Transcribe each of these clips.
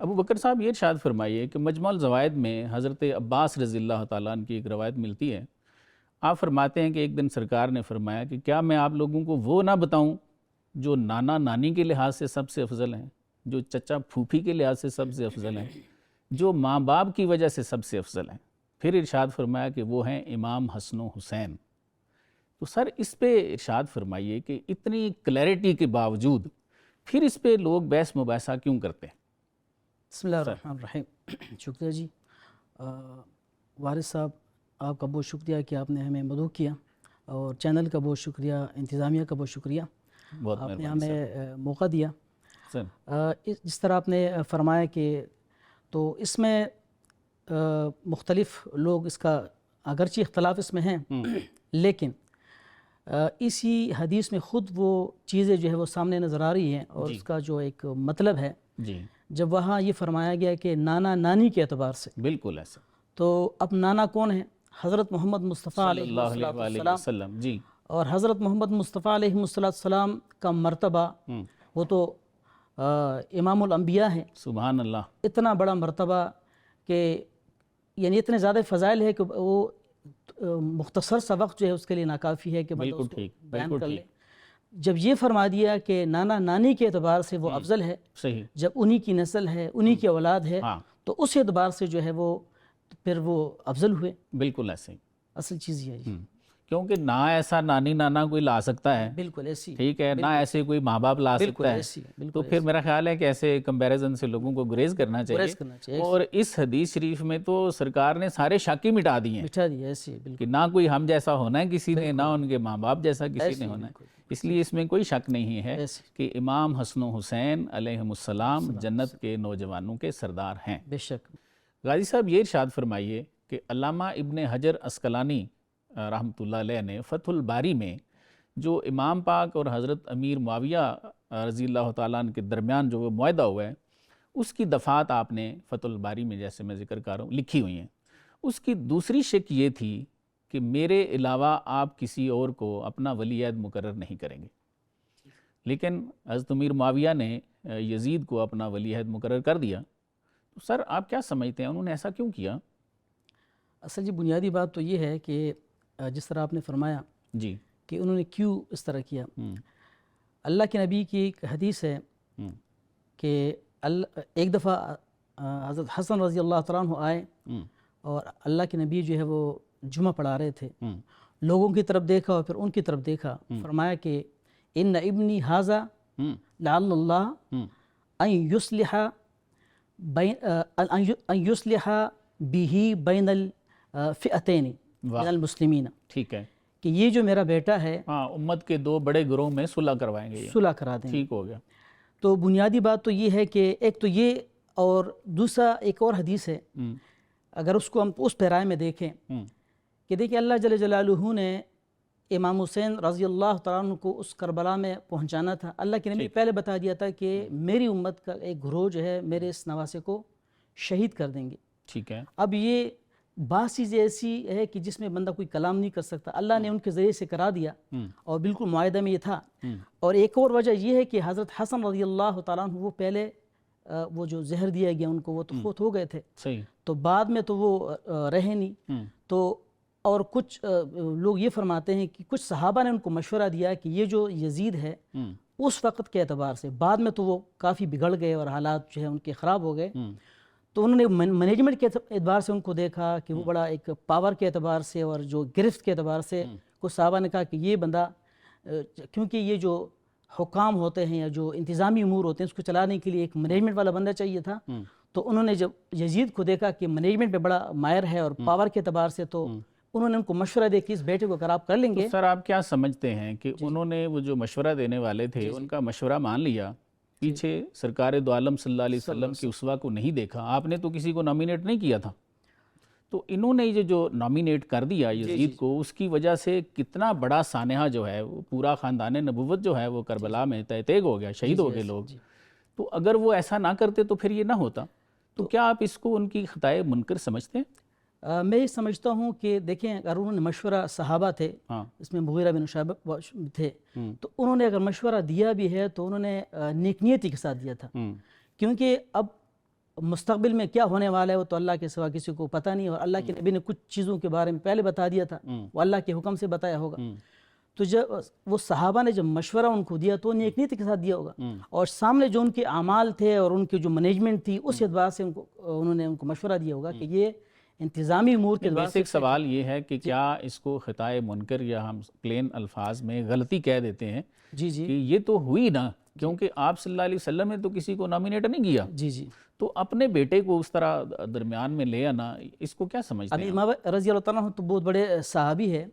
ابو بکر صاحب یہ ارشاد فرمائیے کہ مجمع الزوائد میں حضرت عباس رضی اللہ تعالیٰ عنہ کی ایک روایت ملتی ہے، آپ فرماتے ہیں کہ ایک دن سرکار نے فرمایا کہ کیا میں آپ لوگوں کو وہ نہ بتاؤں جو نانا نانی کے لحاظ سے سب سے افضل ہیں، جو چچا پھوپھی کے لحاظ سے سب سے افضل ہیں، جو ماں باپ کی وجہ سے سب سے افضل ہیں؟ پھر ارشاد فرمایا کہ وہ ہیں امام حسن و حسین۔ تو سر اس پہ ارشاد فرمائیے کہ اتنی کلیئرٹی کے باوجود پھر اس پہ لوگ بحث مباحثہ کیوں کرتے ہیں؟ بسم اللہ الرحمن الرحیم۔ شکریہ جی وارث صاحب، آپ کا بہت شکریہ کہ آپ نے ہمیں مدعو کیا، اور چینل کا بہت شکریہ، انتظامیہ کا بہت شکریہ، آپ نے ہمیں موقع دیا۔ جس طرح آپ نے فرمایا کہ تو اس میں مختلف لوگ اس کا اگرچہ اختلاف اس میں ہیں، لیکن اسی حدیث میں خود وہ چیزیں جو ہے وہ سامنے نظر آ رہی ہیں، اور اس کا جو ایک مطلب ہے جب وہاں یہ فرمایا گیا کہ نانا نانی کے اعتبار سے، بالکل ایسا، تو اب نانا کون ہے؟ حضرت محمد مصطفیٰ صلی اللہ علیہ وسلم، جی، اور حضرت محمد مصطفیٰ علیہ السلام کا مرتبہ وہ تو امام الانبیاء ہے، سبحان اللہ، اتنا بڑا مرتبہ کہ یعنی اتنے زیادہ فضائل ہے کہ وہ مختصر سا وقت جو ہے اس کے لیے ناکافی ہے کہ بالکل ٹھیک، بیان کر لیں۔ جب یہ فرما دیا کہ نانا نانی کے اعتبار سے وہ افضل ہے، صحیح، جب انہی کی نسل ہے، انہی کی اولاد ہے، تو اس اعتبار سے جو ہے وہ پھر وہ افضل ہوئے۔ بالکل ایسے ہی، اصل چیز یہ ہے کیونکہ نہ ایسا نانی نانا کوئی لا سکتا ہے، بالکل ایسی، ٹھیک ہے، نہ ایسے کوئی ماں باپ لا سکتا ہے، تو پھر میرا خیال ہے کہ ایسے کمپیریزن سے لوگوں کو گریز کرنا چاہیے۔ اور اس حدیث شریف میں تو سرکار نے سارے شک ہی مٹا دیے ہیں کہ نہ کوئی ہم جیسا ہونا ہے کسی نے، نہ ان کے ماں باپ جیسا کسی نے ہونا ہے، اس لیے اس میں کوئی شک نہیں ہے کہ امام حسن و حسین علیہم السلام جنت کے نوجوانوں کے سردار ہیں۔ بے شک۔ غازی صاحب یہ ارشاد فرمائیے کہ علامہ ابن حجر عسقلانی رحمۃ اللہ علیہ نے فتح الباری میں جو امام پاک اور حضرت امیر معاویہ رضی اللہ تعالیٰ عنہ کے درمیان جو وہ معاہدہ ہوا ہے، اس کی دفعات آپ نے فتح الباری میں، جیسے میں ذکر کر رہا ہوں، لکھی ہوئی ہیں۔ اس کی دوسری شک یہ تھی کہ میرے علاوہ آپ کسی اور کو اپنا ولی عہد مقرر نہیں کریں گے، لیکن حضرت امیر معاویہ نے یزید کو اپنا ولی عہد مقرر کر دیا۔ تو سر آپ کیا سمجھتے ہیں انہوں نے ایسا کیوں کیا؟ اصل جی بنیادی بات تو یہ ہے کہ جس طرح آپ نے فرمایا جی کہ انہوں نے کیوں اس طرح کیا، اللہ کے نبی کی ایک حدیث ہے کہ ایک دفعہ حضرت حسن رضی اللہ تعالیٰ عنہ آئے اور اللہ کے نبی جو ہے وہ جمعہ پڑھا رہے تھے، لوگوں کی طرف دیکھا اور پھر ان کی طرف دیکھا، فرمایا کہ ان ابنی ھذا لعل اللہ ان یصلح بہ بین الفئتین من المسلمین، ٹھیک ہے، کہ یہ جو میرا بیٹا ہے امت کے دو بڑے گروہ میں صلح کروائیں گے، صلح کرا دیں، ٹھیک ہو گیا۔ تو بنیادی بات تو یہ ہے کہ ایک تو یہ، اور دوسرا ایک اور حدیث ہے، اگر اس کو ہم اس پیرائے میں دیکھیں کہ دیکھیں اللہ جل جلالہ نے امام حسین رضی اللہ تعالیٰ عنہ کو اس کربلا میں پہنچانا تھا، اللہ کے نبی پہلے بتا دیا تھا کہ میری امت کا ایک گروہ جو ہے میرے اس نواسے کو شہید کر دیں گے، ٹھیک ہے۔ اب یہ بعض چیزیں ایسی ہے کہ جس میں بندہ کوئی کلام نہیں کر سکتا، اللہ نے ان کے ذریعے سے کرا دیا، اور بالکل معاہدہ میں یہ تھا۔ اور ایک اور وجہ یہ ہے کہ حضرت حسن رضی اللہ تعالیٰ عنہ وہ پہلے وہ جو زہر دیا گیا ان کو، وہ تو فوت ہو گئے تھے، تو بعد میں تو وہ رہے نہیں، تو اور کچھ لوگ یہ فرماتے ہیں کہ کچھ صحابہ نے ان کو مشورہ دیا کہ یہ جو یزید ہے اس وقت کے اعتبار سے، بعد میں تو وہ کافی بگڑ گئے اور حالات جو ہے ان کے خراب ہو گئے، تو انہوں نے مینجمنٹ کے اعتبار سے ان کو دیکھا کہ وہ بڑا ایک پاور کے اعتبار سے اور جو گرفت کے اعتبار سے، کچھ صحابہ نے کہا کہ یہ بندہ، کیونکہ یہ جو حکام ہوتے ہیں یا جو انتظامی امور ہوتے ہیں اس کو چلانے کے لیے ایک مینجمنٹ والا بندہ چاہیے تھا، تو انہوں نے جب یزید کو دیکھا کہ مینجمنٹ پہ بڑا ماہر ہے اور پاور کے اعتبار سے، تو انہوں نے ان کو مشورہ دے کہ اس بیٹے کو اگر آپ کر لیں گے۔ سر آپ کیا سمجھتے ہیں کہ انہوں نے وہ جو مشورہ دینے والے تھے ان کا مشورہ مان لیا، پیچھے سرکار دو عالم صلی اللہ علیہ وسلم کے اسوہ کو نہیں دیکھا، آپ نے تو کسی کو نامینیٹ نہیں کیا تھا، تو انہوں نے یہ جو نامینیٹ کر دیا یزید کو، اس کی وجہ سے کتنا بڑا سانحہ جو ہے وہ پورا خاندان نبوت جو ہے وہ کربلا میں تیگ ہو گیا، شہید ہو گئے لوگ۔ تو اگر وہ ایسا نہ کرتے تو پھر یہ نہ ہوتا، تو کیا آپ اس کو ان کی خطائے منکر سمجھتے ہیں؟ میں یہ سمجھتا ہوں کہ دیکھیں اگر انہوں نے مشورہ، صحابہ تھے اس میں مغیرہ بن شعبہ تھے، تو انہوں نے اگر مشورہ دیا بھی ہے تو انہوں نے نیک نیتی کے ساتھ دیا تھا، کیونکہ اب مستقبل میں کیا ہونے والا ہے وہ تو اللہ کے سوا کسی کو پتہ نہیں، اور اللہ کے نبی نے کچھ چیزوں کے بارے میں پہلے بتا دیا تھا، وہ اللہ کے حکم سے بتایا ہوگا۔ تو جب وہ صحابہ نے جب مشورہ ان کو دیا تو نیک نیتی کے ساتھ دیا ہوگا، اور سامنے جو ان کے اعمال تھے اور ان کی جو مینجمنٹ تھی اس اعتبار سے انہوں نے ان کو مشورہ دیا ہوگا کہ یہ انتظامی امور کے اعتبار سے۔ بیسک سوال یہ ہے کہ کیا اس کو خطائے منکر یا ہم پلین الفاظ میں غلطی کہہ دیتے ہیں جی جی کہ یہ تو ہوئی نا، کیونکہ آپ صلی اللہ علیہ وسلم نے تو کسی کو نامینیٹ نہیں کیا، جی جی تو اپنے بیٹے کو اس طرح درمیان میں لے آنا، اس کو کیا سمجھتے ابھی ہیں؟ امام رضی اللہ تعالیٰ عنہ تو بہت بڑے صحابی ہے،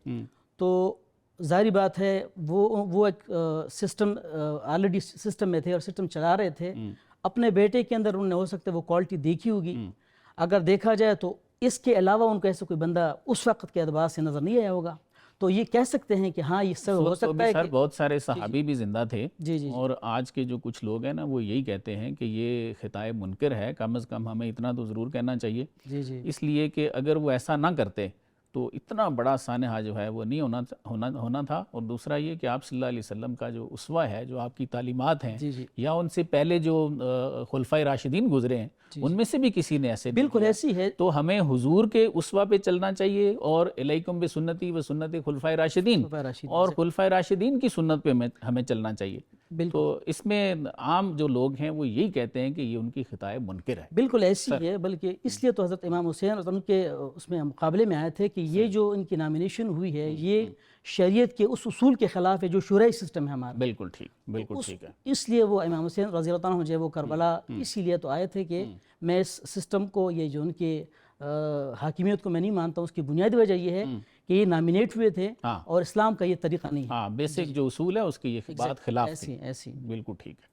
تو ظاہری بات ہے وہ ایک سسٹم آلریڈی سسٹم میں تھے اور سسٹم چلا رہے تھے، اپنے بیٹے کے اندر انہوں نے ہو سکتا ہے وہ کوالٹی دیکھی ہوگی، اگر دیکھا جائے تو اس کے علاوہ ان کو ایسا کوئی بندہ اس وقت کے اعتبار سے نظر نہیں آیا ہوگا، تو یہ کہہ سکتے ہیں کہ ہاں یہ سب ہو سکتا ہے سر کہ بہت سارے صحابی بھی زندہ تھے، جی جی اور آج کے جو کچھ لوگ ہیں نا وہ یہی کہتے ہیں کہ یہ خطائے منکر ہے، کم از کم ہمیں اتنا تو ضرور کہنا چاہیے، جی جی اس لیے کہ اگر وہ ایسا نہ کرتے تو اتنا بڑا سانحہ جو ہے وہ نہیں ہونا تھا۔ اور دوسرا یہ کہ آپ صلی اللہ علیہ وسلم کا جو اسوہ ہے، جو آپ کی تعلیمات ہیں، جی جی یا ان سے پہلے جو خلفائے راشدین گزرے ہیں ان میں سے بھی کسی نے ایسے نہیں بالکل کیا۔ ایسی ہے، تو ہمیں حضور کے اسوہ پہ چلنا چاہیے، اور علیکم بسنتی و سنت خلفائے راشدین، اور خلفائے راشدین کی سنت پہ ہمیں چلنا چاہیے۔ بالکل تو اس میں عام جو لوگ ہیں وہ یہی کہتے ہیں کہ یہ ان کی خطائے منکر ہے۔ بالکل ایسی ہے، بلکہ اس لیے تو حضرت امام حسین اور ان کے اس میں مقابلے میں آئے تھے کہ یہ جو ان کی نامینیشن ہوئی ہے یہ شریعت کے اس اصول کے خلاف ہے جو شورئی سسٹم ہے ہمارا۔ بالکل ٹھیک، بالکل ٹھیک ہے۔ اس لیے وہ امام حسین رضی اللہ عنہ جو ہے وہ کربلا اسی لیے تو آئے تھے کہ میں اس سسٹم کو، یہ جو ان کے حاکمیت کو میں نہیں مانتا ہوں، اس کی بنیادی وجہ یہ ہے کہ یہ نامینیٹ ہوئے تھے اور اسلام کا یہ طریقہ نہیں ہے۔ ہاں، بیسک جو اصول ہے اس کی یہ بات خلاف تھی۔ ایسی بالکل ٹھیک ہے۔